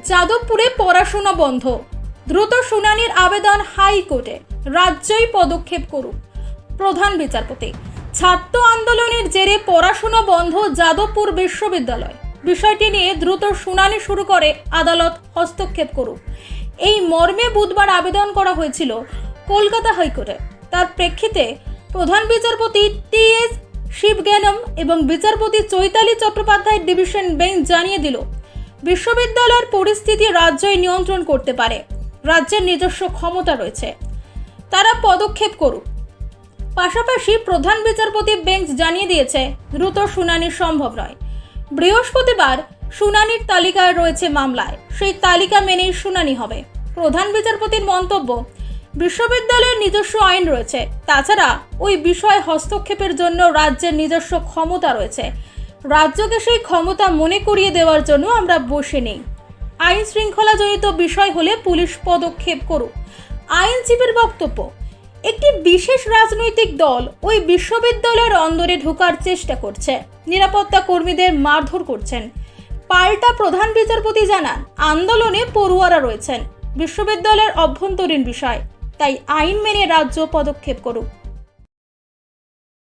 যাদবপুরে পড়াশোনা বন্ধ, দ্রুত শুনানির আবেদন হাইকোর্টে, রাজ্যই পদক্ষেপ করুক প্রধান বিচারপতি। ছাত্র আন্দোলনের জেরে পড়াশোনা বন্ধ যাদবপুর বিশ্ববিদ্যালয়, বিষয়টি নিয়ে দ্রুত শুনানি শুরু করে আদালত হস্তক্ষেপ করুক এই মর্মে বুধবার আবেদন করা হয়েছিল কলকাতা হাইকোর্টে। তার প্রেক্ষিতে প্রধান বিচারপতি টি.এস. শিবজ্ঞানম এবং বিচারপতি চৈতালি চট্টোপাধ্যায়ের ডিভিশন বেঞ্চ জানিয়ে দিল, বিশ্ববিদ্যালয়ের পরিস্থিতি রাজ্যই নিয়ন্ত্রণ করতে পারে, রাজ্যের নিজস্ব ক্ষমতা রয়েছে, তারা পদক্ষেপ করুক। পাশাপাশি প্রধান বিচারপতি বেঞ্চ জানিয়ে দিয়েছে দ্রুত শুনানি সম্ভব নয়। বৃহস্পতিবার শুনানির তালিকায় রয়েছে মামলায়, সেই তালিকা মেনেই শুনানি হবে। প্রধান বিচারপতির মন্তব্য, বিশ্ববিদ্যালয়ের নিজস্ব আইন রয়েছে, তাছাড়া ওই বিষয়ে হস্তক্ষেপের জন্য রাজ্যের নিজস্ব ক্ষমতা রয়েছে, রাজ্যকে সেই ক্ষমতা মনে করিয়ে দেওয়ার জন্য আমরা বসে নেই। আইন শৃঙ্খলাজনিত বিষয় হলে পুলিশ পদক্ষেপ করুক। আইনজীবীর বক্তব্য, একটি বিশেষ রাজনৈতিক দল ওই বিশ্ববিদ্যালয়ের অন্দরে ঢোকার চেষ্টা করছে, নিরাপত্তা কর্মীদের মারধর করছেন। পাল্টা প্রধান বিচারপতি জানান, আন্দোলনে পড়ুয়ারা রয়েছেন, বিশ্ববিদ্যালয়ের অভ্যন্তরীণ বিষয়, তাই আইন মেনে রাজ্য পদক্ষেপ করুক।